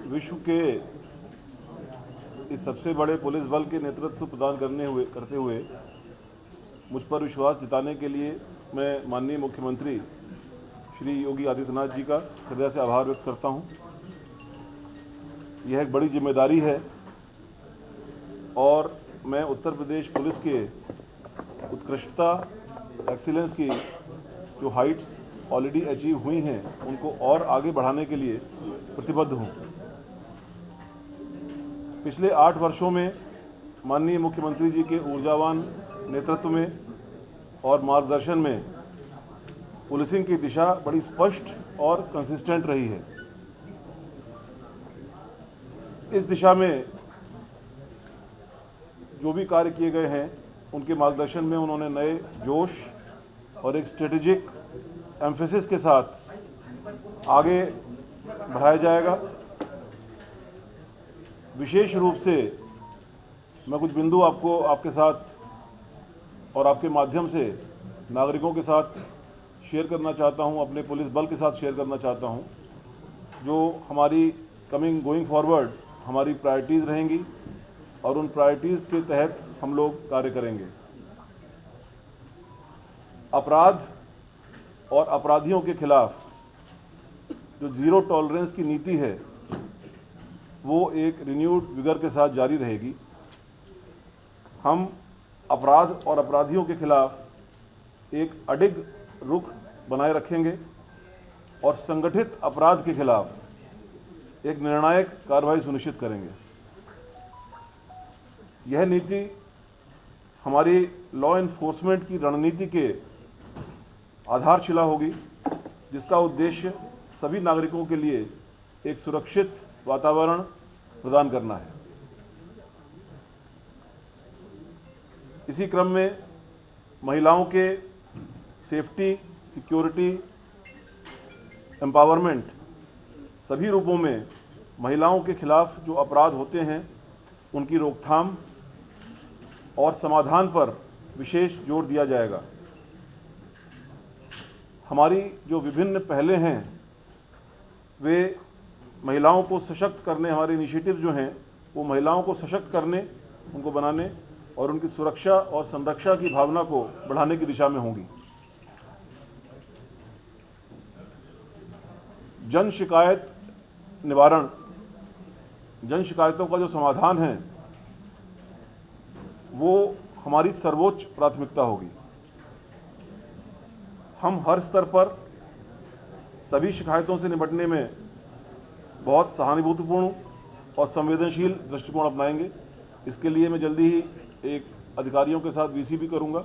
विश्व के इस सबसे बड़े पुलिस बल के नेतृत्व प्रदान करते हुए मुझ पर विश्वास जताने के लिए मैं माननीय मुख्यमंत्री श्री योगी आदित्यनाथ जी का हृदय से आभार व्यक्त करता हूं। यह एक बड़ी जिम्मेदारी है और मैं उत्तर प्रदेश पुलिस के उत्कृष्टता एक्सीलेंस की जो हाइट्स ऑलरेडी अचीव हुई हैं उनको और आगे बढ़ाने के लिए प्रतिबद्ध हूं। पिछले 8 वर्षों में माननीय मुख्यमंत्री जी के ऊर्जावान नेतृत्व में और मार्गदर्शन में पुलिसिंग की दिशा बड़ी स्पष्ट और कंसिस्टेंट रही है। इस दिशा में जो भी कार्य किए गए हैं उनके मार्गदर्शन में उन्होंने नए जोश और एक स्ट्रेटेजिक एम्फेसिस के साथ आगे बढ़ाया जाएगा। विशेष रूप से मैं कुछ बिंदु आपके साथ और आपके माध्यम से नागरिकों के साथ शेयर करना चाहता हूं, अपने पुलिस बल के साथ शेयर करना चाहता हूं, जो हमारी गोइंग फॉरवर्ड हमारी प्रायोरिटीज़ रहेंगी और उन प्रायोरिटीज़ के तहत हम लोग कार्य करेंगे। अपराध और अपराधियों के खिलाफ जो ज़ीरो टॉलरेंस की नीति है वो एक रिन्यूड विगर के साथ जारी रहेगी। हम अपराध और अपराधियों के खिलाफ एक अडिग रुख बनाए रखेंगे और संगठित अपराध के खिलाफ एक निर्णायक कार्रवाई सुनिश्चित करेंगे। यह नीति हमारी लॉ एनफोर्समेंट की रणनीति के आधारशिला होगी, जिसका उद्देश्य सभी नागरिकों के लिए एक सुरक्षित वातावरण प्रदान करना है। इसी क्रम में महिलाओं के सेफ्टी, सिक्योरिटी, एम्पावरमेंट सभी रूपों में महिलाओं के खिलाफ जो अपराध होते हैं उनकी रोकथाम और समाधान पर विशेष जोर दिया जाएगा। हमारी जो विभिन्न पहलें हैं वे महिलाओं को सशक्त करने, हमारे इनिशिएटिव जो हैं वो महिलाओं को सशक्त करने, उनको बनाने और उनकी सुरक्षा और संरक्षा की भावना को बढ़ाने की दिशा में होंगी। जन शिकायत निवारण, जन शिकायतों का जो समाधान है वो हमारी सर्वोच्च प्राथमिकता होगी। हम हर स्तर पर सभी शिकायतों से निपटने में बहुत सहानुभूतिपूर्ण और संवेदनशील दृष्टिकोण अपनाएंगे। इसके लिए मैं जल्दी ही एक अधिकारियों के साथ वीसी भी करूंगा,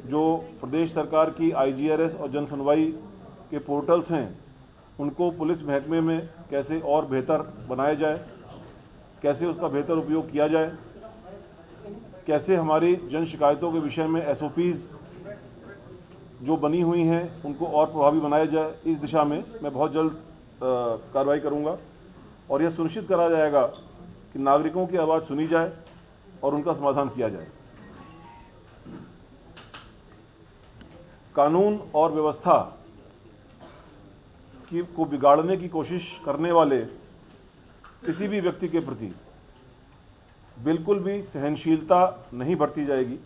जो प्रदेश सरकार की आईजीआरएस और जन सुनवाई के पोर्टल्स हैं उनको पुलिस महकमे में कैसे और बेहतर बनाया जाए, कैसे उसका बेहतर उपयोग किया जाए, कैसे हमारी जन शिकायतों के विषय में एसओपीज़ जो बनी हुई हैं उनको और प्रभावी बनाया जाए। इस दिशा में मैं बहुत जल्द कार्रवाई करूंगा और यह सुनिश्चित करा जाएगा कि नागरिकों की आवाज़ सुनी जाए और उनका समाधान किया जाए। कानून और व्यवस्था को बिगाड़ने की कोशिश करने वाले किसी भी व्यक्ति के प्रति बिल्कुल भी सहनशीलता नहीं बरती जाएगी।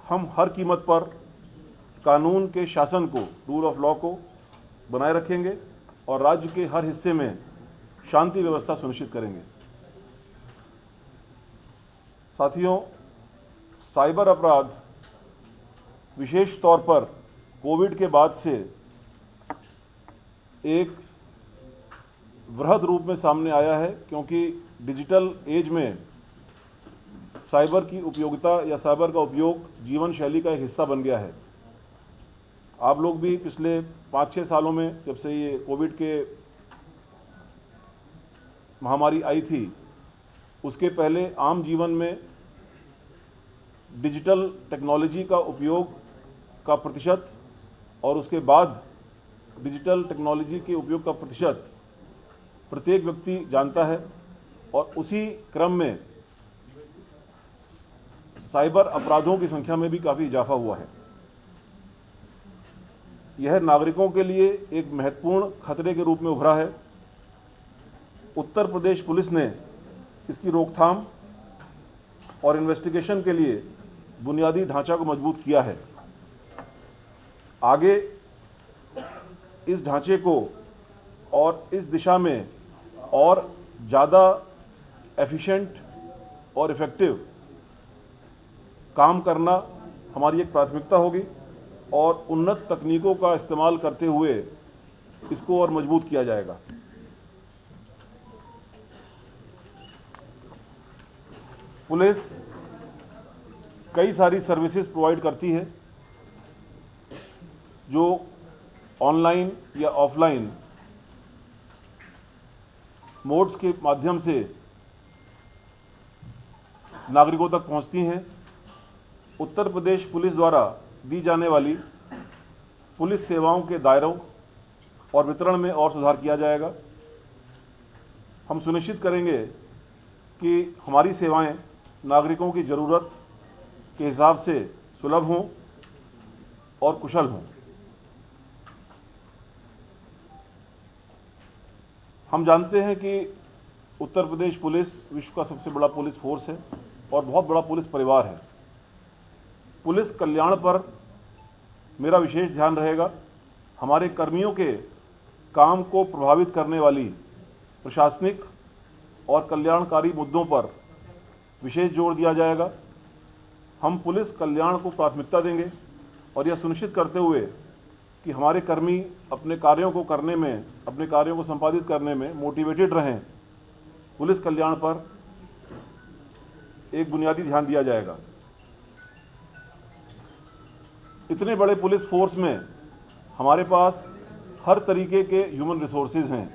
हम हर कीमत पर कानून के शासन को, रूल ऑफ लॉ को बनाए रखेंगे और राज्य के हर हिस्से में शांति व्यवस्था सुनिश्चित करेंगे। साथियों, साइबर अपराध विशेष तौर पर कोविड के बाद से एक वृहद रूप में सामने आया है, क्योंकि डिजिटल एज में साइबर की उपयोगिता या साइबर का उपयोग जीवन शैली का एक हिस्सा बन गया है। आप लोग भी पिछले 5-6 सालों में, जब से ये कोविड के महामारी आई थी, उसके पहले आम जीवन में डिजिटल टेक्नोलॉजी का उपयोग का प्रतिशत और उसके बाद डिजिटल टेक्नोलॉजी के उपयोग का प्रतिशत प्रत्येक व्यक्ति जानता है और उसी क्रम में साइबर अपराधों की संख्या में भी काफ़ी इजाफा हुआ है। यह नागरिकों के लिए एक महत्वपूर्ण खतरे के रूप में उभरा है। उत्तर प्रदेश पुलिस ने इसकी रोकथाम और इन्वेस्टिगेशन के लिए बुनियादी ढांचा को मजबूत किया है। आगे इस ढांचे को और इस दिशा में और ज़्यादा एफिशिएंट और इफ़ेक्टिव काम करना हमारी एक प्राथमिकता होगी और उन्नत तकनीकों का इस्तेमाल करते हुए इसको और मजबूत किया जाएगा। पुलिस कई सारी सर्विसेज प्रोवाइड करती है जो ऑनलाइन या ऑफलाइन मोड्स के माध्यम से नागरिकों तक पहुंचती हैं। उत्तर प्रदेश पुलिस द्वारा दी जाने वाली पुलिस सेवाओं के दायरों और वितरण में और सुधार किया जाएगा। हम सुनिश्चित करेंगे कि हमारी सेवाएं नागरिकों की ज़रूरत के हिसाब से सुलभ हों और कुशल हों। हम जानते हैं कि उत्तर प्रदेश पुलिस विश्व का सबसे बड़ा पुलिस फोर्स है और बहुत बड़ा पुलिस परिवार है। पुलिस कल्याण पर मेरा विशेष ध्यान रहेगा। हमारे कर्मियों के काम को प्रभावित करने वाली प्रशासनिक और कल्याणकारी मुद्दों पर विशेष जोर दिया जाएगा। हम पुलिस कल्याण को प्राथमिकता देंगे और यह सुनिश्चित करते हुए कि हमारे कर्मी अपने कार्यों को करने में, अपने कार्यों को संपादित करने में मोटिवेटेड रहें, पुलिस कल्याण पर एक बुनियादी ध्यान दिया जाएगा। इतने बड़े पुलिस फोर्स में हमारे पास हर तरीके के ह्यूमन रिसोर्सेज हैं।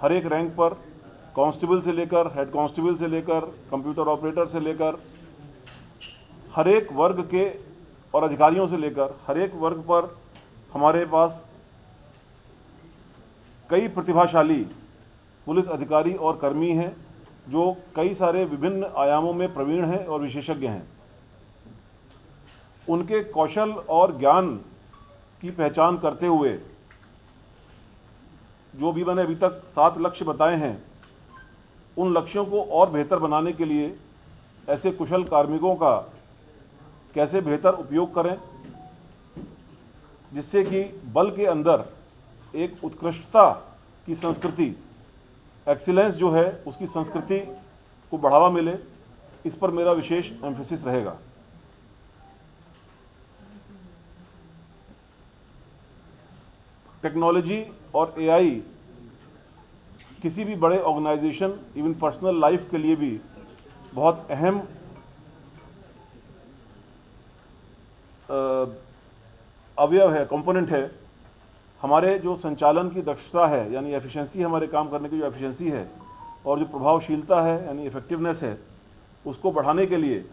हर एक रैंक पर कांस्टेबल से लेकर हेड कांस्टेबल से लेकर कंप्यूटर ऑपरेटर से लेकर हर एक वर्ग के और अधिकारियों से लेकर हर एक वर्ग पर हमारे पास कई प्रतिभाशाली पुलिस अधिकारी और कर्मी हैं जो कई सारे विभिन्न आयामों में प्रवीण हैं और विशेषज्ञ हैं। उनके कौशल और ज्ञान की पहचान करते हुए जो भी मैंने अभी तक 7 लक्ष्य बताए हैं, उन लक्ष्यों को और बेहतर बनाने के लिए ऐसे कुशल कार्मिकों का कैसे बेहतर उपयोग करें, जिससे कि बल के अंदर एक उत्कृष्टता की संस्कृति, एक्सीलेंस जो है उसकी संस्कृति को बढ़ावा मिले, इस पर मेरा विशेष एम्फेसिस रहेगा। टेक्नोलॉजी और एआई किसी भी बड़े ऑर्गेनाइजेशन, इवन पर्सनल लाइफ के लिए भी बहुत अहम अवयव है, कंपोनेंट है। हमारे जो संचालन की दक्षता है यानी एफिशिएंसी, हमारे काम करने की जो एफिशिएंसी है और जो प्रभावशीलता है यानी इफेक्टिवनेस है, उसको बढ़ाने के लिए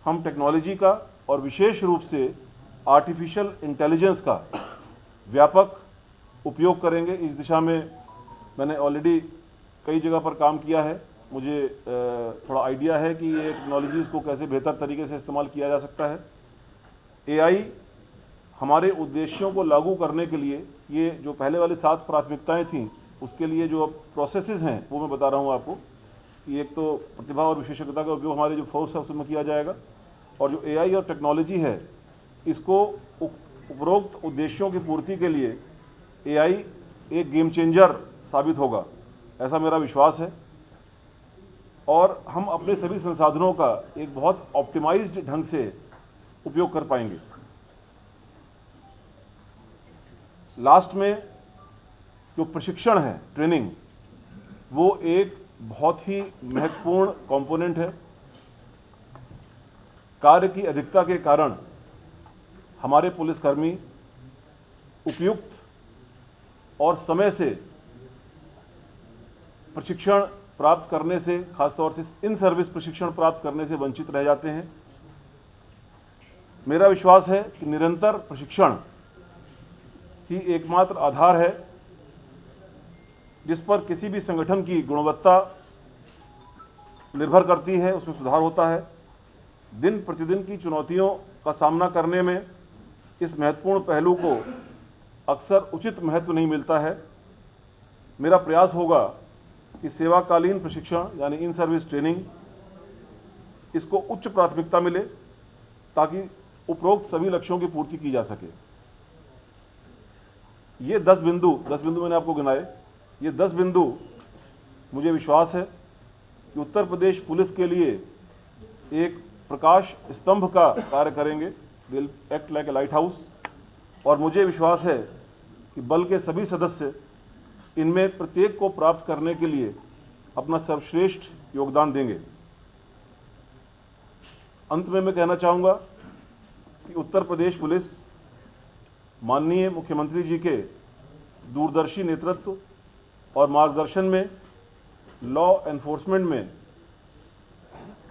हम टेक्नोलॉजी का और विशेष रूप से आर्टिफिशियल इंटेलिजेंस का व्यापक उपयोग करेंगे। इस दिशा में मैंने ऑलरेडी कई जगह पर काम किया है। मुझे थोड़ा आइडिया है कि ये टेक्नोलॉजीज़ को कैसे बेहतर तरीके से इस्तेमाल किया जा सकता है। एआई हमारे उद्देश्यों को लागू करने के लिए, ये जो पहले वाली 7 प्राथमिकताएं थीं, उसके लिए जो प्रोसेसेस हैं वो मैं बता रहा हूँ आपको कि एक तो प्रतिभा और विशेषज्ञता का उपयोग हमारे जो फोर्स है उसमें किया जाएगा, और जो एआई और टेक्नोलॉजी है इसको उपरोक्त उद्देश्यों की पूर्ति के लिए एआई एक गेम चेंजर साबित होगा, ऐसा मेरा विश्वास है। और हम अपने सभी संसाधनों का एक बहुत ऑप्टिमाइज्ड ढंग से उपयोग कर पाएंगे। लास्ट में जो प्रशिक्षण है, ट्रेनिंग, वो एक बहुत ही महत्वपूर्ण कंपोनेंट है। कार्य की अधिकता के कारण हमारे पुलिसकर्मी उपयुक्त और समय से प्रशिक्षण प्राप्त करने से, खासतौर से इन सर्विस प्रशिक्षण प्राप्त करने से वंचित रह जाते हैं। मेरा विश्वास है कि निरंतर प्रशिक्षण ही एकमात्र आधार है जिस पर किसी भी संगठन की गुणवत्ता निर्भर करती है, उसमें सुधार होता है। दिन प्रतिदिन की चुनौतियों का सामना करने में इस महत्वपूर्ण पहलू को अक्सर उचित महत्व नहीं मिलता है। मेरा प्रयास होगा कि सेवाकालीन प्रशिक्षण यानी इन सर्विस ट्रेनिंग इसको उच्च प्राथमिकता मिले ताकि उपरोक्त सभी लक्ष्यों की पूर्ति की जा सके। ये 10 बिंदु मैंने आपको गिनाए। ये 10 बिंदु मुझे विश्वास है कि उत्तर प्रदेश पुलिस के लिए एक प्रकाश स्तंभ का कार्य करेंगे। They will act like a light house. और मुझे विश्वास है कि बल के सभी सदस्य इनमें प्रत्येक को प्राप्त करने के लिए अपना सर्वश्रेष्ठ योगदान देंगे। अंत में मैं कहना चाहूँगा कि उत्तर प्रदेश पुलिस माननीय मुख्यमंत्री जी के दूरदर्शी नेतृत्व और मार्गदर्शन में लॉ एनफोर्समेंट में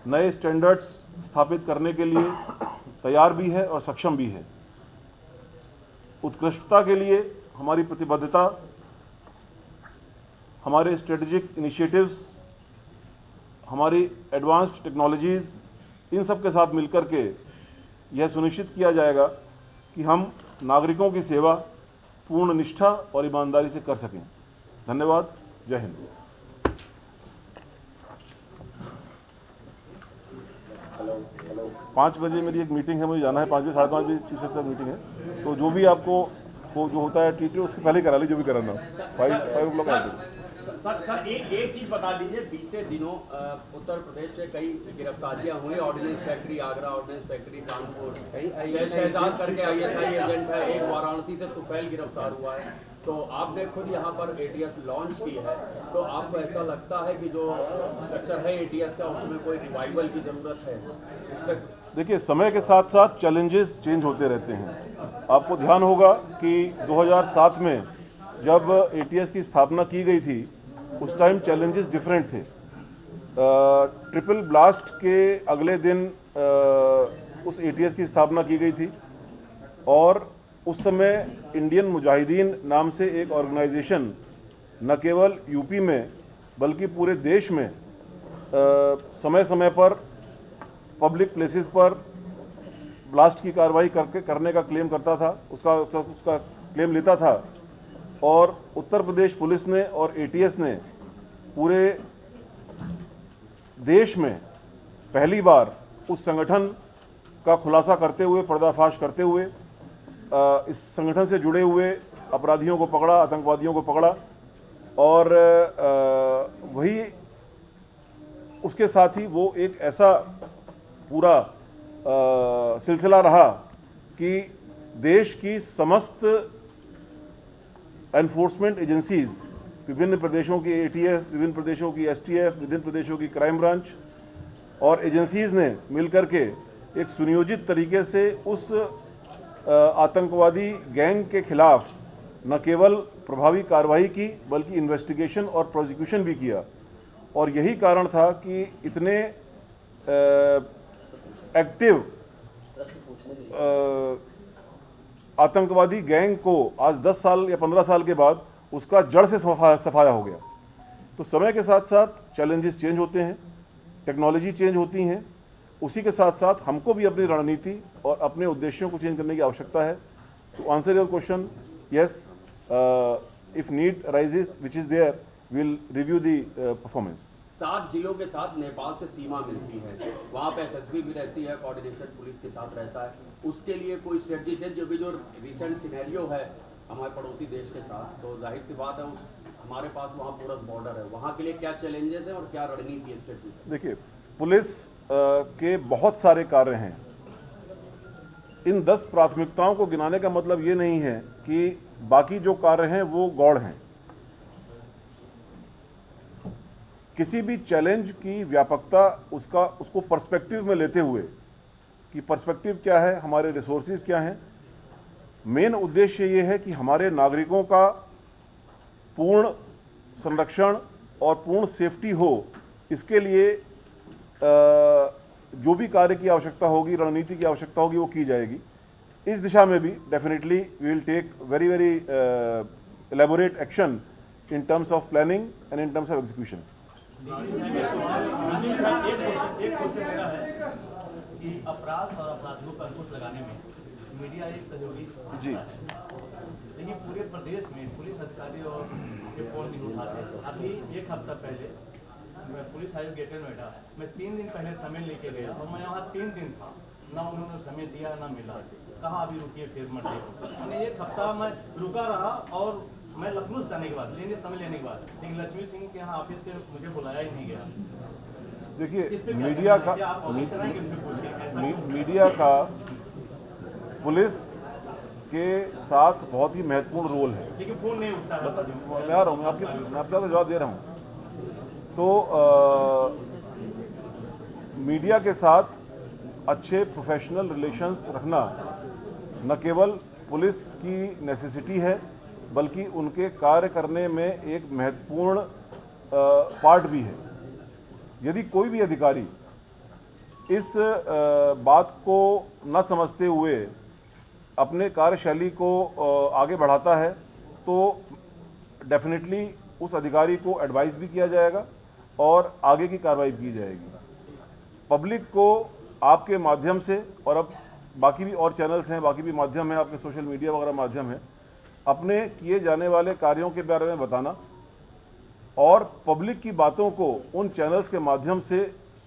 नए स्टैंडर्ड्स स्थापित करने के लिए तैयार भी है और सक्षम भी है। उत्कृष्टता के लिए हमारी प्रतिबद्धता, हमारे स्ट्रेटेजिक इनिशिएटिव्स, हमारी एडवांस्ड टेक्नोलॉजीज़, इन सब के साथ मिलकर के यह सुनिश्चित किया जाएगा कि हम नागरिकों की सेवा पूर्ण निष्ठा और ईमानदारी से कर सकें। धन्यवाद। जय हिंद। 5 बजे मेरी एक मीटिंग है, मुझे जाना है। 5 बजे 5:30 बजे चीफ सेक्रेटरी मीटिंग है, तो जो भी आपको जो होता है ट्रीटमेंट उसके पहले करा ली, जो भी कराना। 5 o'clock आएगी। सर एक चीज बता दीजिए, बीते दिनों उत्तर प्रदेश से कई गिरफ्तारियां हुई। Ordnance factory Agra, ordnance factory Kanpur, Shahzad करके ISI एजेंट है, एक वाराणसी से तुफैल गिरफ्तार हुआ है। तो आपने खुद यहाँ पर ATS लॉन्च की है, तो आपको ऐसा लगता है कि जो स्ट्रक्चर है ATS का उसमें कोई रिवाइवल की जरूरत है? इस पर देखिए, समय के साथ साथ चैलेंजेस चेंज होते रहते हैं। आपको ध्यान होगा कि 2007 में जब ATS की स्थापना की गई थी उस टाइम चैलेंजेस डिफरेंट थे। ट्रिपल ब्लास्ट के अगले दिन उस ATS की स्थापना की गई थी और उस समय इंडियन मुजाहिदीन नाम से एक ऑर्गेनाइजेशन न केवल यूपी में बल्कि पूरे देश में समय समय पर पब्लिक प्लेसेस पर ब्लास्ट की कार्रवाई करने का क्लेम करता था, उसका क्लेम लेता था। और उत्तर प्रदेश पुलिस ने और ATS ने पूरे देश में पहली बार उस संगठन का खुलासा करते हुए, पर्दाफाश करते हुए इस संगठन से जुड़े हुए अपराधियों को पकड़ा, आतंकवादियों को पकड़ा। और वही उसके साथ ही वो एक ऐसा पूरा सिलसिला रहा कि देश की समस्त एनफोर्समेंट एजेंसीज, विभिन्न प्रदेशों की ATS, विभिन्न प्रदेशों की STF, विभिन्न प्रदेशों की क्राइम ब्रांच और एजेंसीज ने मिलकर के एक सुनियोजित तरीके से उस आतंकवादी गैंग के खिलाफ न केवल प्रभावी कार्रवाई की बल्कि इन्वेस्टिगेशन और प्रोसिक्यूशन भी किया। और यही कारण था कि इतने एक्टिव आतंकवादी गैंग को आज 10 साल या 15 साल के बाद उसका जड़ से सफाया हो गया। तो समय के साथ साथ चैलेंजेस चेंज होते हैं, टेक्नोलॉजी चेंज होती हैं, उसी के साथ साथ हमको भी अपनी रणनीति और अपने उद्देश्यों को चेंज करने की आवश्यकता है। To answer your question, yes, if need arises which is there, will review the performance. 7 जिलों के साथ नेपाल से सीमा मिलती है, वहाँ पे SSB भी रहती है, कोऑर्डिनेशन पुलिस के साथ रहता है। उसके लिए कोई स्ट्रेटजी है? जो रिसेंट सिनेरियो है हमारे पड़ोसी देश के साथ, तो जाहिर सी बात है हमारे पास वहाँ पूरा बॉर्डर है, वहाँ के लिए क्या चैलेंजेस हैं और क्या रणनीति है, स्ट्रेटजी? देखिए, पुलिस के बहुत सारे कार्य हैं। इन 10 प्राथमिकताओं को गिनाने का मतलब ये नहीं है कि बाकी जो कार्य हैं वो गौड़ हैं। किसी भी चैलेंज की व्यापकता उसको पर्सपेक्टिव में लेते हुए कि पर्सपेक्टिव क्या है, हमारे रिसोर्सेज क्या हैं, मेन उद्देश्य ये है कि हमारे नागरिकों का पूर्ण संरक्षण और पूर्ण सेफ्टी हो। इसके लिए जो भी कार्य की आवश्यकता होगी, रणनीति की आवश्यकता होगी, वो की जाएगी। इस दिशा में भी definitely we will take very elaborate action in terms of planning and in terms of execution. एक क्वेश्चन मेरा है कि अपराध और अपराधियों पर अंकुश लगाने में मीडिया एक सहयोगी जी, लेकिन पूरे प्रदेश में पुलिस अधिकारी और ये फोन नहीं उठाते। अभी एक हफ्ता पहले मैं पुलिस आयुक्त गेटर नोएडा, मैं 3 दिन पहले समय लेके गया और मैं वहाँ 3 दिन था, ना उन्होंने समय दिया ना मिला। कहा अभी रुकिए फिर मत देखो। मैंने एक हफ्ता मैं रुका रहा और मैं लखनऊ जाने के बाद समय लेने के बाद, लेकिन लक्ष्मी सिंह के यहाँ ऑफिस के मुझे बुलाया ही नहीं गया। देखिए मीडिया का पुलिस के साथ बहुत ही महत्वपूर्ण रोल है। लेकिन फोन नहीं उठता है। मैं आ रहा हूँ, मैं आपका जवाब दे रहा हूँ। तो मीडिया के साथ अच्छे प्रोफेशनल रिलेशंस रखना न केवल पुलिस की नेसेसिटी है बल्कि उनके कार्य करने में एक महत्वपूर्ण पार्ट भी है। यदि कोई भी अधिकारी इस बात को न समझते हुए अपने कार्यशैली को आगे बढ़ाता है तो डेफिनेटली उस अधिकारी को एडवाइस भी किया जाएगा और आगे की कार्रवाई की जाएगी। पब्लिक को आपके माध्यम से और अब बाकी भी और चैनल्स हैं, बाकी भी माध्यम हैं, आपके सोशल मीडिया वगैरह माध्यम है, अपने किए जाने वाले कार्यों के बारे में बताना और पब्लिक की बातों को उन चैनल्स के माध्यम से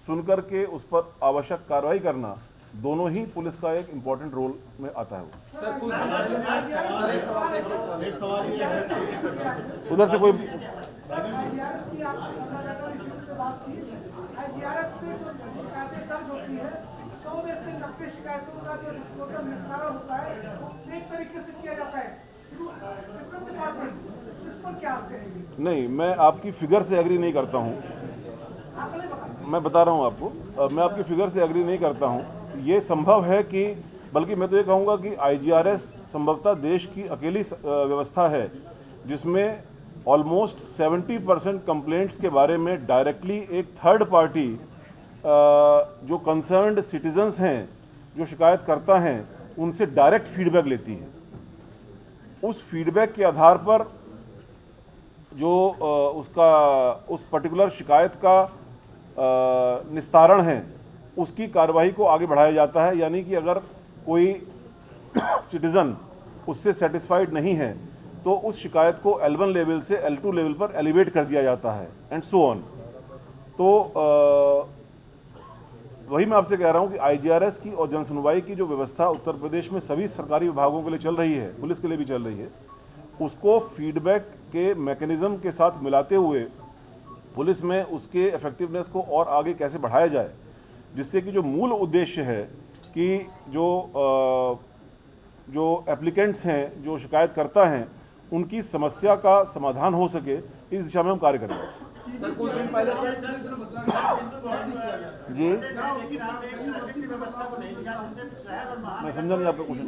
सुनकर के उस पर आवश्यक कार्रवाई करना, दोनों ही पुलिस का एक इम्पॉर्टेंट रोल में आता है। उधर से कोई शिकायतों का जो डिस्क्लोजर निस्तारण होता है वो एक तरीके से किया जाता है। इस पर क्या कहेंगे? नहीं, मैं आपकी फिगर से एग्री नहीं करता हूँ। मैं बता रहा हूँ आपको, मैं आपकी फिगर से एग्री नहीं करता हूँ। ये संभव है कि, बल्कि मैं तो ये कहूँगा कि IGRS संभवतः देश की अकेली व्यवस्था है जिसमें ऑलमोस्ट 70% कंप्लेंट्स के बारे में डायरेक्टली एक थर्ड पार्टी जो कंसर्न्ड सिटीजन्स हैं, जो शिकायत करता हैं, उनसे डायरेक्ट फीडबैक लेती है। उस फीडबैक के आधार पर जो उस पर्टिकुलर शिकायत का निस्तारण है उसकी कार्रवाई को आगे बढ़ाया जाता है। यानी कि अगर कोई सिटीज़न उससे सेटिस्फाइड नहीं है तो उस शिकायत को L1 लेवल से L2 लेवल पर एलिवेट कर दिया जाता है एंड सो ऑन। तो वही मैं आपसे कह रहा हूँ कि IGRS की और जनसुनवाई की जो व्यवस्था उत्तर प्रदेश में सभी सरकारी विभागों के लिए चल रही है, पुलिस के लिए भी चल रही है, उसको फीडबैक के मैकेनिज्म के साथ मिलाते हुए पुलिस में उसके इफेक्टिवनेस को और आगे कैसे बढ़ाया जाए, जिससे कि जो मूल उद्देश्य है कि जो एप्लीकेंट्स हैं, जो शिकायतकर्ता हैं, उनकी समस्या का समाधान हो सके, इस दिशा में हम कार्य करेंगे। सर कुछ दिन पहले जी, मैं समझा नहीं आपका क्वेश्चन।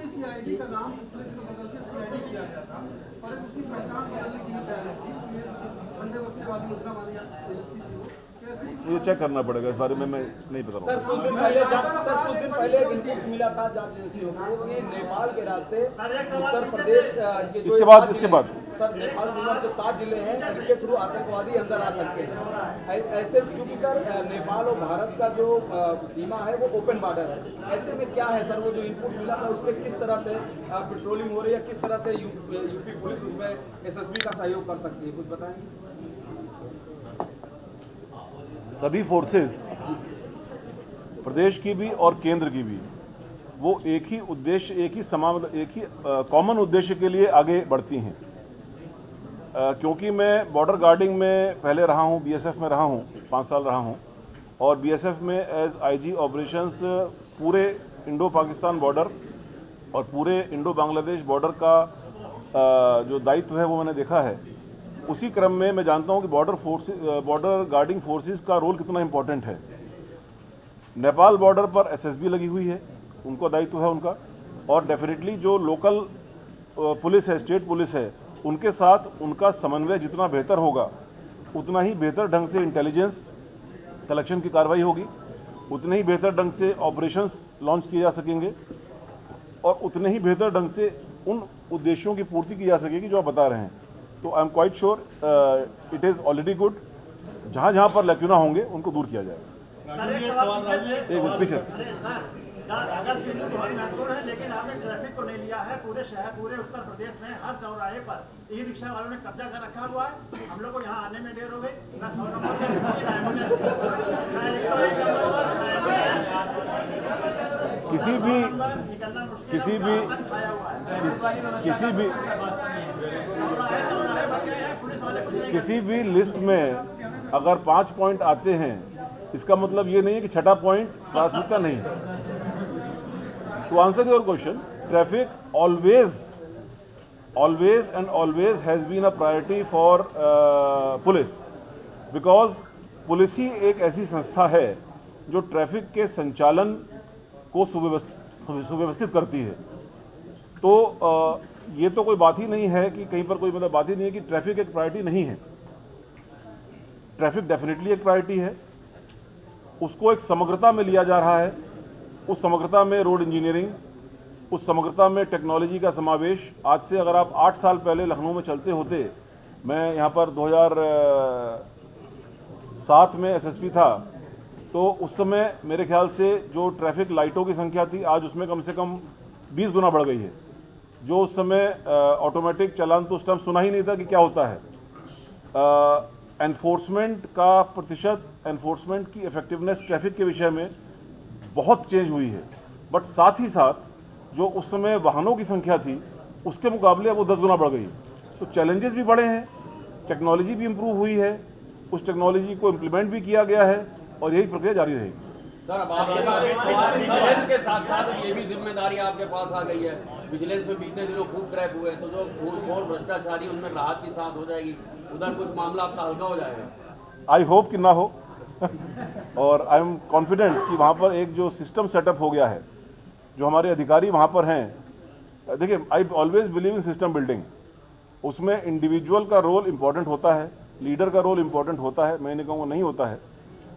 ये चेक करना पड़ेगा, इस बारे में मैं नहीं बता रहा हूँ। कुछ दिन पहले एक इनपुट मिला था जांच एजेंसियों को कि नेपाल के रास्ते उत्तर प्रदेश के इसके बाद सर नेपाल सीमा के 7 जिले हैं, इनके थ्रू आतंकवादी अंदर आ सकते हैं। ऐसे क्योंकि सर नेपाल और भारत का जो सीमा है वो ओपन बॉर्डर है, ऐसे में क्या है सर, वो जो इनपुट मिला था उसमें किस तरह से पेट्रोलिंग हो रही है, किस तरह से यूपी पुलिस उसमें SSB का सहयोग कर सकती है, कुछ बताएंगे? सभी फोर्सेस, प्रदेश की भी और केंद्र की भी, वो एक ही उद्देश्य, एक ही कॉमन उद्देश्य के लिए आगे बढ़ती हैं। क्योंकि मैं बॉर्डर गार्डिंग में पहले रहा हूँ, BSF में रहा हूँ, 5 साल रहा हूँ, और BSF में एज IG ऑपरेशंस पूरे इंडो पाकिस्तान बॉर्डर और पूरे इंडो बांग्लादेश बॉर्डर का जो दायित्व है वो मैंने देखा है। उसी क्रम में मैं जानता हूँ कि बॉर्डर गार्डिंग फोर्सेस का रोल कितना इम्पोर्टेंट है। नेपाल बॉर्डर पर SSB लगी हुई है, उनको दायित्व है उनका, और डेफिनेटली जो लोकल पुलिस है, स्टेट पुलिस है, उनके साथ उनका समन्वय जितना बेहतर होगा उतना ही बेहतर ढंग से इंटेलिजेंस कलेक्शन की कार्रवाई होगी, उतने ही बेहतर ढंग से ऑपरेशंस लॉन्च किए जा सकेंगे और उतने ही बेहतर ढंग से उन उद्देश्यों की पूर्ति की जा सकेगी जो आप बता रहे हैं। तो I am quite sure it is already good. जहाँ जहाँ पर लैक्यूना होंगे उनको दूर किया जाएगा। एक पीछे अगस्त बिंदु बहुत महत्वपूर्ण है, लेकिन आपने ट्रैफिक को नहीं लिया है। पूरे शहर, पूरे उत्तर प्रदेश में हर चौराहे पर ई रिक्शा वालों ने कब्जा कर रखा हुआ है। हम लोग को यहाँ आने में देर हो गई, ना 100 नंबर से ना एम्बुलेंस, ना 101 नंबर पर, ना एम्बुलेंस। किसी भी निकलना मुश्किल है, किसी उनका भी आतंक छाया हुआ है। किसी भी चौराहे बन गए हैं, पुलिस वाले कुछ नहीं किसी भी लिस्ट में अगर 5 पॉइंट आते हैं, इसका मतलब ये नहीं है कि छठा पॉइंट प्राथमिकता नहीं है। To answer your question, traffic always and always has been a priority for police, because police ही एक ऐसी संस्था है जो ट्रैफिक के संचालन को सुव्यवस्थित करती है। तो ये तो कोई बात ही नहीं है कि कहीं पर कोई मतलब बात ही नहीं है कि ट्रैफिक एक प्रायोरिटी नहीं है। ट्रैफिक डेफिनेटली एक प्रायोरिटी है, उसको एक समग्रता में लिया जा रहा है। उस समग्रता में रोड इंजीनियरिंग, उस समग्रता में टेक्नोलॉजी का समावेश। आज से अगर आप 8 साल पहले लखनऊ में चलते होते, मैं यहाँ पर 2007 में एसएसपी था, तो उस समय मेरे ख्याल से जो ट्रैफिक लाइटों की संख्या थी, आज उसमें कम से कम 20 गुना बढ़ गई है। जो उस समय ऑटोमेटिक चालान तो उस टाइम सुना ही नहीं था कि क्या होता है। एनफोर्समेंट का प्रतिशत, एनफोर्समेंट की इफेक्टिवनेस ट्रैफिक के विषय में बहुत चेंज हुई है। बट साथ ही साथ जो उस समय वाहनों की संख्या थी, उसके मुकाबले अब वो 10 गुना बढ़ गई। तो चैलेंजेस भी बढ़े हैं, टेक्नोलॉजी भी इम्प्रूव हुई है, उस टेक्नोलॉजी को इम्प्लीमेंट भी किया गया है और यही प्रक्रिया जारी रहेगी। सर, अब आपके पास विजिलेंस के साथ साथ अब ये भी जिम्मेदारी आपके पास आ गई है। विजिलेंस में बीते दिनों खूब क्रैक हुए, तो जो घूसखोर भ्रष्टाचारी, उनमें राहत की सांस हो जाएगी, उधर कुछ मामला आपका हल्का हो जाएगा। आई होप कि ना हो और आई एम कॉन्फिडेंट कि वहाँ पर एक जो सिस्टम सेटअप हो गया है, जो हमारे अधिकारी वहाँ पर हैं। देखिए, I always believe in system building. उसमें इंडिविजुअल का रोल इम्पॉर्टेंट होता है, लीडर का रोल इम्पॉर्टेंट होता है, मैं नहीं कहूँगा नहीं होता है,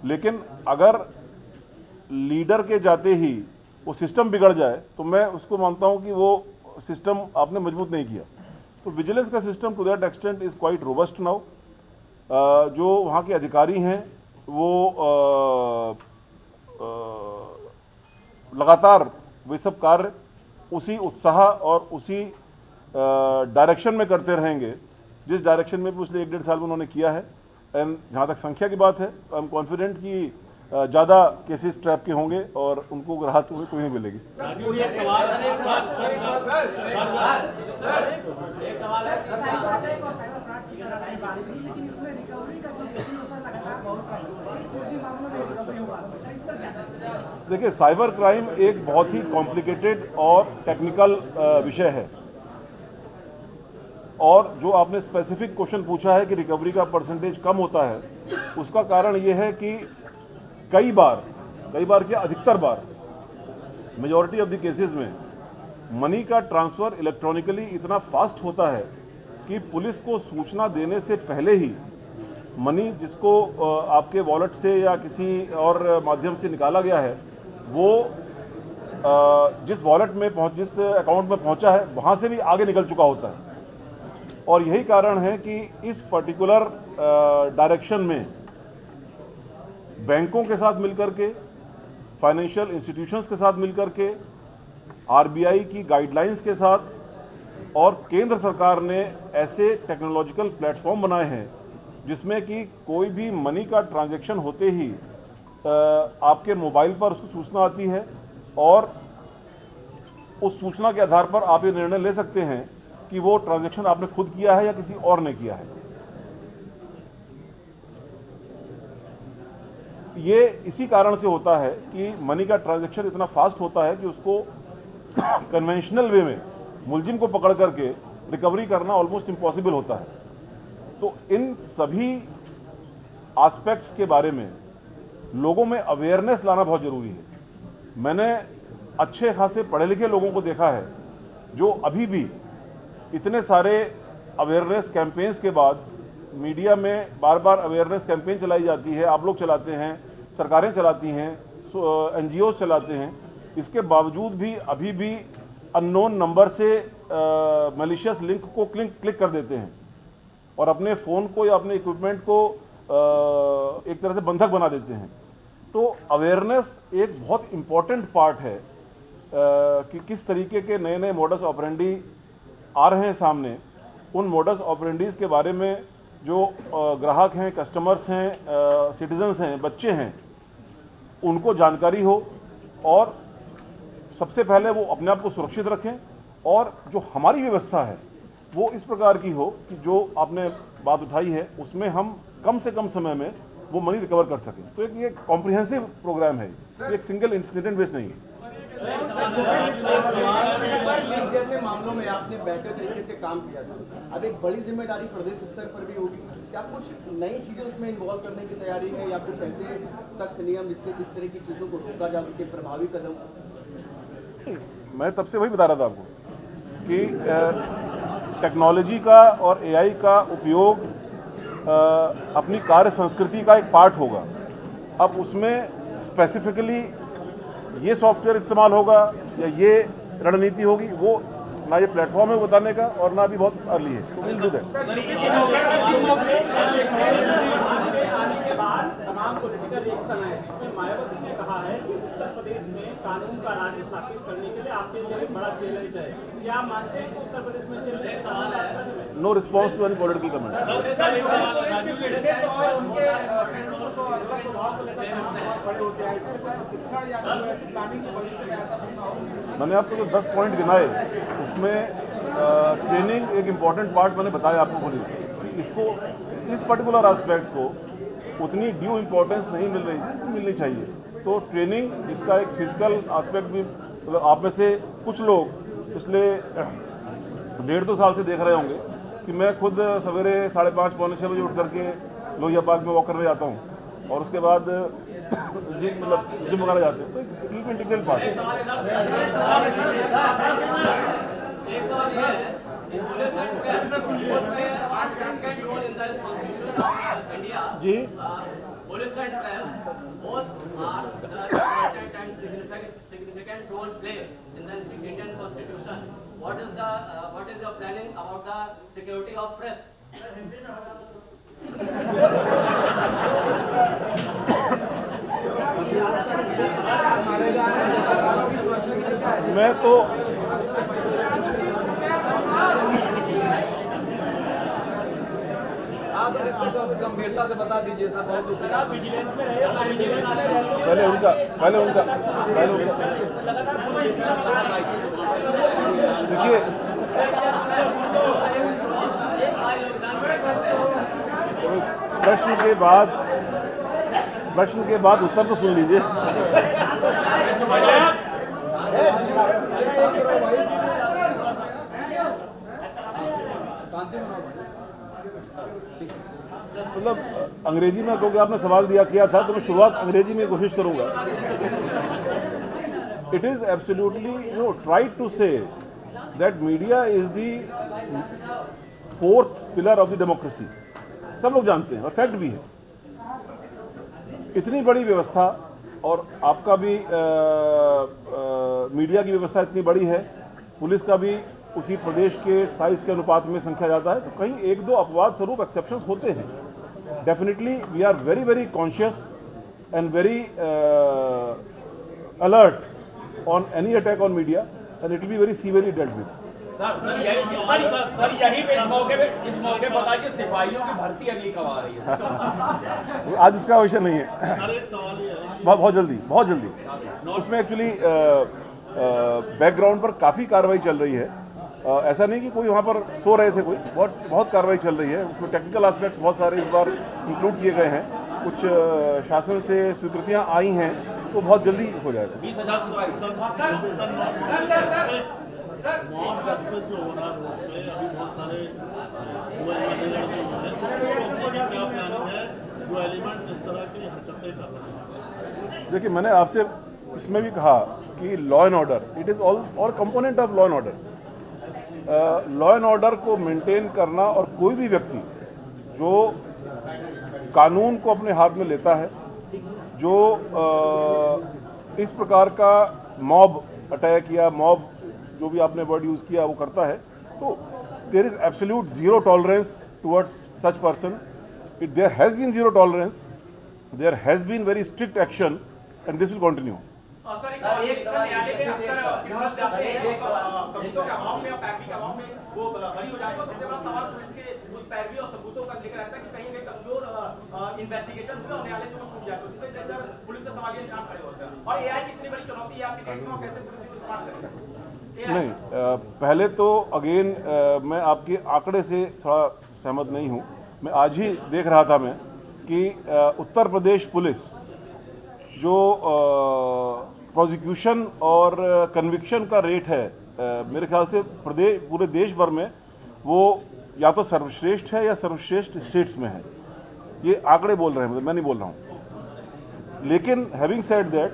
लेकिन अगर लीडर के जाते ही वो सिस्टम बिगड़ जाए तो मैं उसको मानता हूँ कि वो सिस्टम आपने मजबूत नहीं किया। तो विजिलेंस का system to that extent is quite robust now. जो वहाँ के अधिकारी हैं वो लगातार वे सब कार्य उसी उत्साह और उसी डायरेक्शन में करते रहेंगे जिस डायरेक्शन में पिछले 1-1.5 साल में उन्होंने किया है। एंड जहाँ तक संख्या की बात है, आई एम कॉन्फिडेंट कि ज़्यादा केसेस ट्रैप के होंगे और उनको राहत कोई नहीं मिलेगी। देखिए, साइबर क्राइम एक बहुत ही कॉम्प्लिकेटेड और टेक्निकल विषय है, और जो आपने स्पेसिफिक क्वेश्चन पूछा है कि रिकवरी का परसेंटेज कम होता है, उसका कारण ये है कि कई बार क्या अधिकतर बार, मेजॉरिटी ऑफ द केसेस में मनी का ट्रांसफ़र इलेक्ट्रॉनिकली इतना फास्ट होता है कि पुलिस को सूचना देने से पहले ही मनी जिसको आपके वॉलेट से या किसी और माध्यम से निकाला गया है, वो जिस वॉलेट में जिस अकाउंट में पहुंचा है, वहां से भी आगे निकल चुका होता है। और यही कारण है कि इस पर्टिकुलर डायरेक्शन में बैंकों के साथ मिलकर के, फाइनेंशियल इंस्टीट्यूशंस के साथ मिलकर के, आरबीआई की गाइडलाइंस के साथ और केंद्र सरकार ने ऐसे टेक्नोलॉजिकल प्लेटफॉर्म बनाए हैं जिसमें कि कोई भी मनी का ट्रांजैक्शन होते ही आपके मोबाइल पर उसकी सूचना आती है और उस सूचना के आधार पर आप ये निर्णय ले सकते हैं कि वो ट्रांजैक्शन आपने खुद किया है या किसी और ने किया है। ये इसी कारण से होता है कि मनी का ट्रांजैक्शन इतना फास्ट होता है कि उसको कन्वेंशनल वे में मुलजिम को पकड़ करके रिकवरी करना ऑलमोस्ट इम्पॉसिबल होता है। तो इन सभी एस्पेक्ट्स के बारे में लोगों में अवेयरनेस लाना बहुत ज़रूरी है। मैंने अच्छे खासे पढ़े लिखे लोगों को देखा है जो अभी भी इतने सारे अवेयरनेस कैंपेन्स के बाद, मीडिया में बार बार अवेयरनेस कैंपेन चलाई जाती है, आप लोग चलाते हैं, सरकारें चलाती हैं, एनजीओ चलाते हैं, इसके बावजूद भी अभी भी अननोन नंबर से मैलिशियस लिंक को क्लिक कर देते हैं और अपने फ़ोन को या अपने इक्विपमेंट को एक तरह से बंधक बना देते हैं। तो अवेयरनेस एक बहुत इम्पॉर्टेंट पार्ट है कि किस तरीके के नए नए मोडस ऑपरेंडी आ रहे हैं सामने, उन मोडस ऑपरेंडीज़ के बारे में जो ग्राहक हैं, कस्टमर्स हैं, सिटीजन्स हैं, बच्चे हैं, उनको जानकारी हो और सबसे पहले वो अपने आप को सुरक्षित रखें और जो हमारी व्यवस्था है वो इस प्रकार की हो कि जो आपने बात उठाई है उसमें हम कम से कम समय में वो मनी रिकवर कर सकें। तो एक ये कॉम्प्रिहेंसिव प्रोग्राम है, एक सिंगल इंसिडेंट बेस्ड नहीं है। जैसे मामलों में आपने बेहतर तरीके से काम किया था, अब एक बड़ी जिम्मेदारी प्रदेश स्तर पर भी होगी, क्या कुछ नई चीजें उसमें इन्वॉल्व करने की तैयारी है या कुछ ऐसे सख्त नियम जिससे इस तरह की चीजों को रोका जा सके, प्रभावी कदम? मैं तब से वही बता रहा था आपको कि टेक्नोलॉजी का और एआई का उपयोग अपनी कार्य संस्कृति का एक पार्ट होगा। अब उसमें स्पेसिफिकली ये सॉफ्टवेयर इस्तेमाल होगा या ये रणनीति होगी, वो ना ये प्लेटफॉर्म है बताने का और ना भी बहुत अर्ली है, तो विल डू दैट। आने के बाद तमाम पॉलिटिकल रिएक्शन है, जिसमें मायावती ने कहा है कि उत्तर प्रदेश में कानून का राज स्थापित करने के लिए आपके लिए एक बड़ा चैलेंज है। क्या आप मानते हैं कि उत्तर प्रदेश में challenge? No response to any political comment. मैंने आपको जो 10 पॉइंट गिनाए उसमें ट्रेनिंग एक इम्पॉर्टेंट पार्ट मैंने बताया आपको। पुलिस इसको इस पर्टिकुलर एस्पेक्ट को उतनी ड्यू इम्पोर्टेंस नहीं मिलनी चाहिए। तो ट्रेनिंग जिसका एक फिजिकल एस्पेक्ट भी, मतलब आप में से कुछ लोग पिछले 1.5-2 साल से देख रहे होंगे कि मैं खुद सवेरे 5:30 पौने 6 बजे उठ करके लोहिया पार्क में वॉक करने जाता हूँ और उसके बाद जिम वगैरह जाते हैं। तो it will be integral part. जी, Police and press both are the important and significant role play in the Indian Constitution. What is your planning about the security of press? मैं तो आप इसको गंभीरता से बता दीजिए सर। बहुत दूसरा पहले उनका देखिए, प्रश्न के बाद उत्तर तो सुन लीजिए। मतलब अंग्रेजी में, क्योंकि आपने सवाल किया था तो मैं शुरुआत अंग्रेजी में कोशिश करूंगा। It is absolutely try to say that media is the 4th pillar of the democracy. सब लोग जानते हैं और फैक्ट भी है। इतनी बड़ी व्यवस्था और आपका भी मीडिया की व्यवस्था इतनी बड़ी है, पुलिस का भी उसी प्रदेश के साइज के अनुपात में संख्या ज़्यादा है, तो कहीं 1-2 अपवाद स्वरूप एक्सेप्शंस होते हैं। Definitely we are very very conscious and very alert on any attack on media and it will be very severely dealt with. Sir यही पे इस मौके बताइए सिपाहियों की भर्ती अगली कब आ रही है? आज इसका विषय नहीं है। बहुत जल्दी उसमें एक्चुअली बैकग्राउंड पर काफ़ी कार्रवाई चल रही है। ऐसा नहीं कि कोई वहाँ पर सो रहे थे, कोई बहुत कार्रवाई चल रही है। उसमें टेक्निकल एस्पेक्ट्स बहुत सारे इस बार इंक्लूड किए गए हैं। कुछ शासन से स्वीकृतियाँ आई हैं तो बहुत जल्दी हो जाएगा। 20,000 सिपाही मॉब जस्टिस जो हो रहा है रोड पे, अभी बहुत सारे क्या प्लान है जो एलिमेंट्स इस तरह की हरकतें कर रहे हैं? देखिए, मैंने आपसे इसमें भी कहा कि law and order, it is all component of law and order. Law and order को मेंटेन करना और कोई भी व्यक्ति जो कानून को अपने हाथ में लेता है, जो इस प्रकार का मॉब अटैक या मॉब जो भी आपने वर्ड यूज़ किया वो करता है, तो there is absolute zero tolerance towards such person. There has been zero tolerance, there has been very strict action and this will continue. Sir एक न्यायालय के अक्सर गिरफ्त जाते हैं सबूतों के अभाव में या पैरवी के अभाव में वो बरी हो जाते हैं। सबसे बड़ा सवाल पुलिस के उस पैरवी और सबूतों का लेकर रहता है कि कहीं ना कहीं कमजोर इन्वेस्टिगेशन हुआ और न्यायालय से वो छूट जाते हैं, जिससे अंदर पुलिस के सवालिया निशान खड़े होते हैं। और एआई की इतनी बड़ी चुनौती है आपके देखने में, कैसे पुलिस को इस्तेमाल करेगा? नहीं, पहले तो अगेन मैं आपके आंकड़े से थोड़ा सहमत नहीं हूँ। मैं आज ही देख रहा था मैं कि उत्तर प्रदेश पुलिस जो प्रोसिक्यूशन और कन्विक्शन का रेट है, मेरे ख्याल से पूरे देश भर में वो या तो सर्वश्रेष्ठ है या सर्वश्रेष्ठ स्टेट्स में है। ये आंकड़े बोल रहे हैं, मैं नहीं बोल रहा हूँ। लेकिन हैविंग सेड दैट,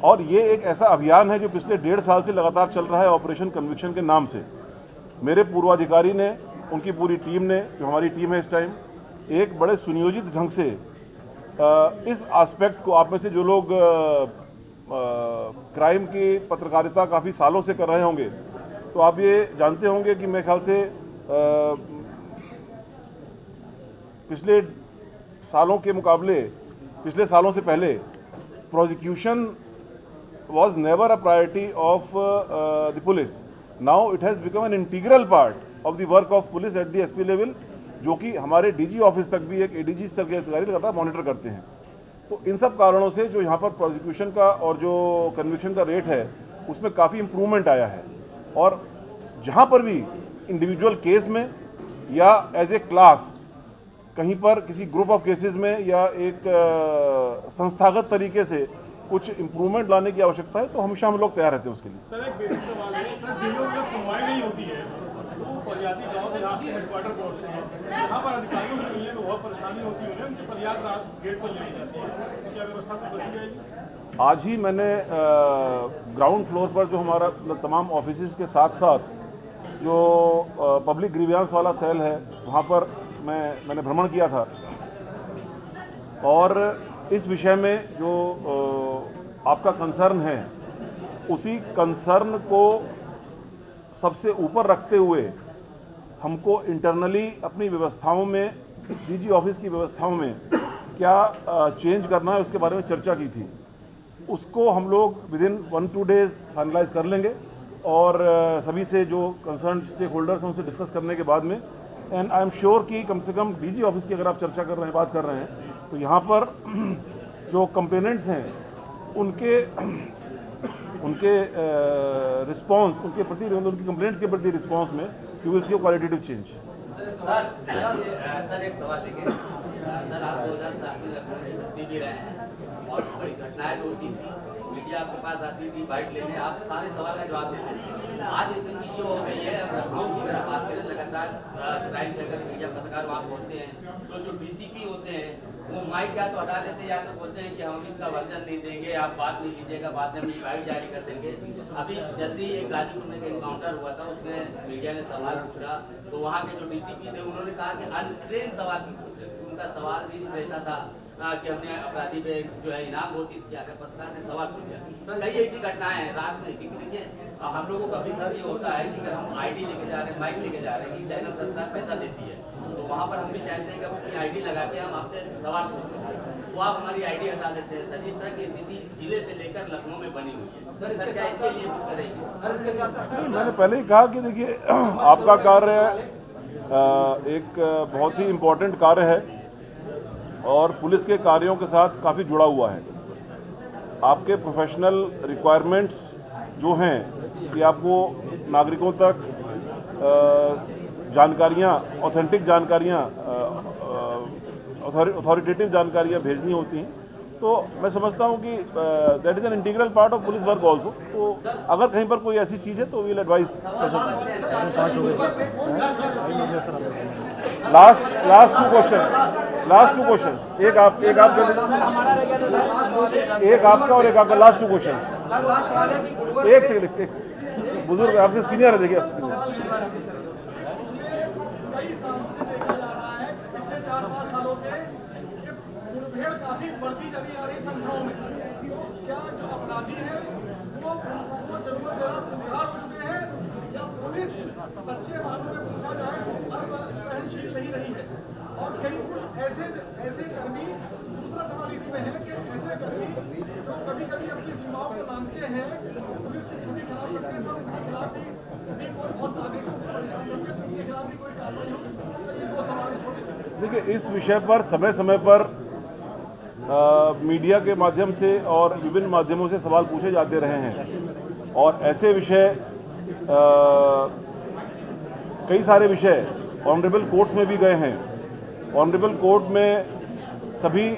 और ये एक ऐसा अभियान है जो पिछले 1.5 साल से लगातार चल रहा है, ऑपरेशन कन्विक्शन के नाम से। मेरे पूर्वाधिकारी ने, उनकी पूरी टीम ने, जो हमारी टीम है इस टाइम, एक बड़े सुनियोजित ढंग से इस एस्पेक्ट को, आप में से जो लोग क्राइम की पत्रकारिता काफ़ी सालों से कर रहे होंगे तो आप ये जानते होंगे कि मेरे ख्याल से पिछले सालों के मुकाबले, पिछले सालों से पहले prosecution was never a priority of the police. Now it has become an integral part of the work of police at the SP level, जो कि हमारे डीजी ऑफिस तक भी एक एडीजी स्तर के अधिकारी लगातार मॉनिटर करते हैं। तो इन सब कारणों से जो यहाँ पर प्रोसिक्यूशन का और जो कन्विक्शन का रेट है उसमें काफ़ी इम्प्रूवमेंट आया है। और जहाँ पर भी इंडिविजुअल केस में या एज ए क्लास कहीं पर किसी ग्रुप ऑफ केसेस में या एक संस्थागत तरीके से कुछ इम्प्रूवमेंट लाने की आवश्यकता है तो हमेशा हम लोग तैयार रहते हैं उसके लिए। सर एक बेसिक सवाल है, सर जिलों में सुनवाई नहीं होती है तो फरियादी गाँव के रात से हेडक्वार्टर पहुँचते हैं, यहाँ पर अधिकारियों से मिलने में बहुत परेशानी होती है, उनकी फरियाद रात गेट पर ले जाती है, तो क्या व्यवस्था कुछ बदली जाएगी? आज ही मैंने ग्राउंड फ्लोर पर जो हमारा तमाम ऑफिसेज के साथ साथ जो पब्लिक ग्रीवियंस वाला सेल है वहाँ पर मैंने भ्रमण किया था और इस विषय में जो आपका कंसर्न है उसी कंसर्न को सबसे ऊपर रखते हुए हमको इंटरनली अपनी व्यवस्थाओं में, डीजी ऑफिस की व्यवस्थाओं में क्या चेंज करना है उसके बारे में चर्चा की थी। उसको हम लोग विदिन 1-2 डेज फाइनलाइज कर लेंगे और सभी से जो कंसर्न स्टेक होल्डर्स हैं उनसे डिस्कस करने के बाद में, एंड आई एम श्योर कि कम से कम डीजी ऑफिस की अगर आप चर्चा कर रहे हैं, बात कर रहे हैं, तो यहाँ पर जो कंप्लेनेंट्स हैं उनके रिस्पांस, उनके प्रति, उनकी कंप्लेंट्स के प्रति रिस्पांस में you will see a qualitative change. Sir एक सवाल देखिए सर, आप 2007 में एसएसपी भी रहे हैं और बड़ी घटनाएं होती थी, मीडिया आपके पास आती थी बाइट लेने, आप सारे सवाल का जवाब देते थे। आज स्थिति जो हो गई है, अब लखनऊ की अगर बात करें, लगातार क्राइम लेकर मीडिया पत्रकार वहाँ पहुँचते हैं तो जो डीसीपी होते हैं वो माइक या तो हटा देते हैं या तो बोलते हैं कि हम इसका वर्जन नहीं देंगे, आप बात नहीं कीजिएगा, बाद में हम बाइट जारी कर देंगे। अभी जल्दी एक गाजीपुर में एनकाउंटर हुआ था, उसमें मीडिया ने सवाल पूछा तो वहाँ के जो डीसीपी थे उन्होंने कहा कि अनट्रेन सवाल पूछे, उनका सवाल भी रहता था कि हमने अपराधी पे जो है इनाम घोषित किया, पत्रकार ने सवाल पूछा। कई ऐसी घटनाएं हैं रात में, क्योंकि देखिए हम लोगों का भी सर ये होता है कि अगर हम आईडी लेके जा रहे हैं, माइक लेके जा रहे हैं, कि चैनल संस्था पैसा देती है तो वहाँ पर हम भी चाहते हैं कि अपनी आईडी लगा के हम आपसे सवाल पूछ सकें, वो आप हमारी आईडी हटा देते हैं। सर इस तरह की स्थिति जिले से लेकर लखनऊ में बनी हुई है, सर क्या इसके लिए कुछ करेगी? मैंने पहले ही कहा कि देखिए आपका कार्य एक बहुत ही इम्पोर्टेंट कार्य है और पुलिस के कार्यों के साथ काफ़ी जुड़ा हुआ है। आपके प्रोफेशनल रिक्वायरमेंट्स जो हैं कि आपको नागरिकों तक जानकारियाँ, ऑथेंटिक जानकारियाँ, अथॉरिटेटिव जानकारियाँ भेजनी होती हैं, तो मैं समझता हूँ कि that is an integral part of police work also. तो अगर कहीं पर कोई ऐसी चीज़ है तो वील एडवाइस कर सकते हैं। लास्ट टू क्वेश्चंस, एक आपका और एक आपका, लास्ट 2 क्वेश्चंस। एक सेकंड, बुजुर्ग आपसे सीनियर है, देखिए आपसे सीनियर। कई सालों से देखा जा रहा है, पिछले 4-5 सालों से मुठभेड़ काफी बढ़ती चली आ रही संख्याओं में। क्या जो अपराधी है वो जरूरत से ज्यादा खुदिहार हो चुके हैं या पुलिस सच्चे मानों में पूछा जाए अब सहनशील नहीं रही है? और कई कुछ ऐसे कर्मी, दूसरा सवाल इसी में है कि ऐसे कर्मी जो कभी-कभी देखिए, इस विषय पर समय समय पर मीडिया के माध्यम से और विभिन्न माध्यमों से सवाल पूछे जाते रहे हैं और ऐसे विषय कई सारे विषय ऑनरेबल कोर्ट्स में भी गए हैं। ऑनरेबल कोर्ट में सभी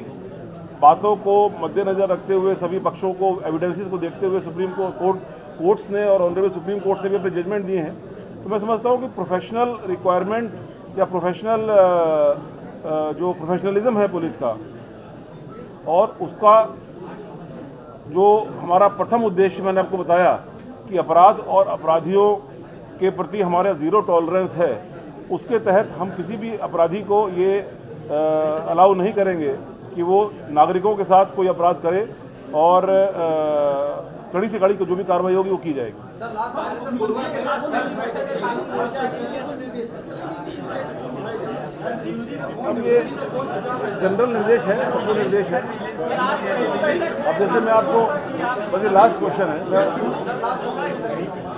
बातों को मद्देनज़र रखते हुए, सभी पक्षों को, एविडेंसेस को देखते हुए सुप्रीम कोर्ट्स ने और ऑनरेबल सुप्रीम कोर्ट ने भी अपने जजमेंट दिए हैं। तो मैं समझता हूँ कि प्रोफेशनल रिक्वायरमेंट या प्रोफेशनल जो प्रोफेशनलिज्म है पुलिस का और उसका जो हमारा प्रथम उद्देश्य मैंने आपको बताया कि अपराध और अपराधियों के प्रति हमारा ज़ीरो टॉलरेंस है, उसके तहत हम किसी भी अपराधी को ये अलाउ नहीं करेंगे कि वो नागरिकों के साथ कोई अपराध करे और कड़ी से कड़ी जो भी कार्रवाई होगी वो की जाएगी। अब ये जनरल निर्देश है, सबको निर्देश है। अब जैसे मैं आपको, बस ये लास्ट क्वेश्चन है,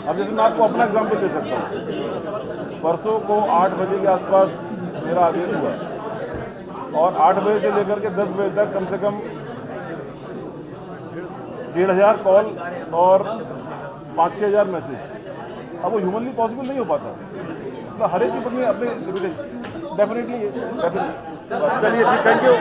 अब जैसे मैं आपको अपना एग्जांपल दे सकता हूँ। परसों को 8 बजे के आसपास मेरा आदेश हुआ और 8 बजे से लेकर के 10 बजे तक कम से कम 1,500 कॉल और 5-6 हज़ार मैसेज। अब वो ह्यूमनली पॉसिबल नहीं हो पाता, तो हर एक की अपने लिमिटेशन डेफिनेटली। चलिए, थैंक यू।